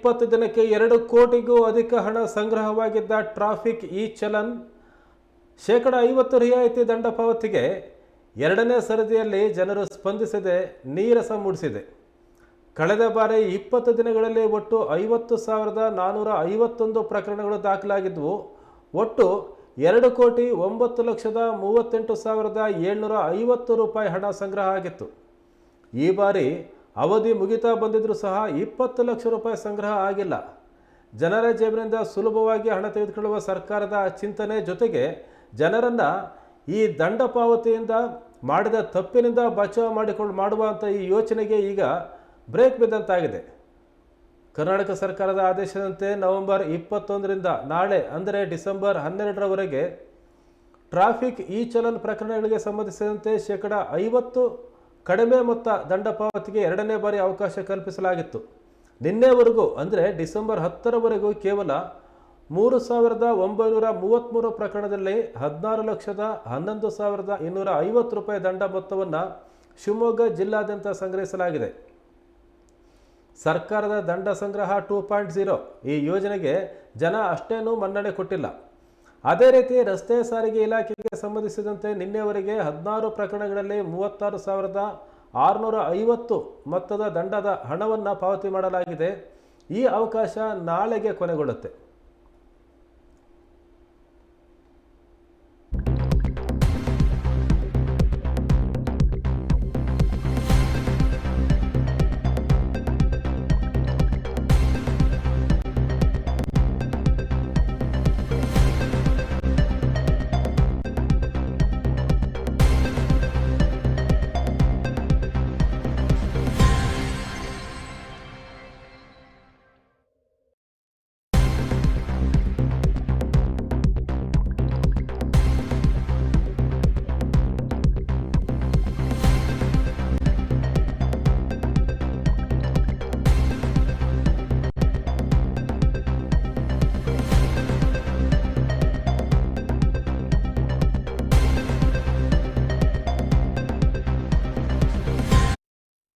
20 ದಿನಕ್ಕೆ 2 ಕೋಟಿಗೂ ಅಧಿಕ ಹಣ ಸಂಗ್ರಹವಾಗಿದ್ದ ಟ್ರಾಫಿಕ್ ಇ ಚಲನ್ ಶೇಕಡ 50 ರಿಯಾಯಿತಿ ದಂಡ ಪಾವತಿಗೆ ಎರಡನೇ ಸರದಿಯಲ್ಲಿ ಜನರು ಸ್ಪಂದಿಸದೆ ನೀರಸ ಮೂಡಿಸಿದೆ. ಕಳೆದ ಬಾರಿ 20 ದಿನಗಳಲ್ಲಿ ಒಟ್ಟು 50,451 ಪ್ರಕರಣಗಳು ದಾಖಲಾಗಿದ್ದವು. ಒಟ್ಟು 2,09,38,750 ರೂಪಾಯಿ ಹಣ ಸಂಗ್ರಹ ಆಗಿತ್ತು. ಈ ಬಾರಿ ಅವಧಿ ಮುಗಿತಾ ಬಂದಿದ್ರೂ ಸಹ 20 ಲಕ್ಷ ರೂಪಾಯಿ ಸಂಗ್ರಹ ಆಗಿಲ್ಲ. ಜನರ ಜೇಬಿನಿಂದ ಸುಲಭವಾಗಿ ಹಣ ತೆಗೆದುಕೊಳ್ಳುವ ಸರ್ಕಾರದ ಚಿಂತನೆ ಜೊತೆಗೆ ಜನರನ್ನು ಈ ದಂಡ ಪಾವತಿಯಿಂದ ಮಾಡಿದ ತಪ್ಪಿನಿಂದ ಬಚಾವ್ ಮಾಡುವಂಥ ಈ ಯೋಚನೆಗೆ ಈಗ ಬ್ರೇಕ್ ಬಿದ್ದಂತಾಗಿದೆ. ಕರ್ನಾಟಕ ಸರ್ಕಾರದ ಆದೇಶದಂತೆ ನವೆಂಬರ್ 21ರಿಂದ ನಾಳೆ ಅಂದರೆ ಡಿಸೆಂಬರ್ 12ರವರೆಗೆ ಟ್ರಾಫಿಕ್ ಇ ಚಲನ್ ಪ್ರಕರಣಗಳಿಗೆ ಸಂಬಂಧಿಸಿದಂತೆ ಶೇಕಡ 50 ಕಡಿಮೆ ಮೊತ್ತ ದಂಡ ಪಾವತಿಗೆ ಎರಡನೇ ಬಾರಿ ಅವಕಾಶ ಕಲ್ಪಿಸಲಾಗಿತ್ತು. ನಿನ್ನೆವರೆಗೂ ಅಂದರೆ ಡಿಸೆಂಬರ್ 10ರವರೆಗೂ ಕೇವಲ 3,933 ಪ್ರಕರಣದಲ್ಲಿ 16,11,250 ರೂಪಾಯಿ ದಂಡ ಮೊತ್ತವನ್ನು ಶಿವಮೊಗ್ಗ ಜಿಲ್ಲಾದ್ಯಂತ ಸಂಗ್ರಹಿಸಲಾಗಿದೆ. ಸರ್ಕಾರದ ದಂಡ ಸಂಗ್ರಹ 2.0 ಈ ಯೋಜನೆಗೆ ಜನ ಅಷ್ಟೇನೂ ಮನ್ನಣೆ ಕೊಟ್ಟಿಲ್ಲ. ಅದೇ ರೀತಿ ರಸ್ತೆ ಸಾರಿಗೆ ಇಲಾಖೆಗೆ ಸಂಬಂಧಿಸಿದಂತೆ ನಿನ್ನೆವರೆಗೆ 16 ಪ್ರಕರಣಗಳಲ್ಲಿ 36,650 ಮೊತ್ತದ ದಂಡದ ಹಣವನ್ನು ಪಾವತಿ ಮಾಡಲಾಗಿದೆ. ಈ ಅವಕಾಶ ನಾಳೆಗೆ ಕೊನೆಗೊಳ್ಳುತ್ತೆ.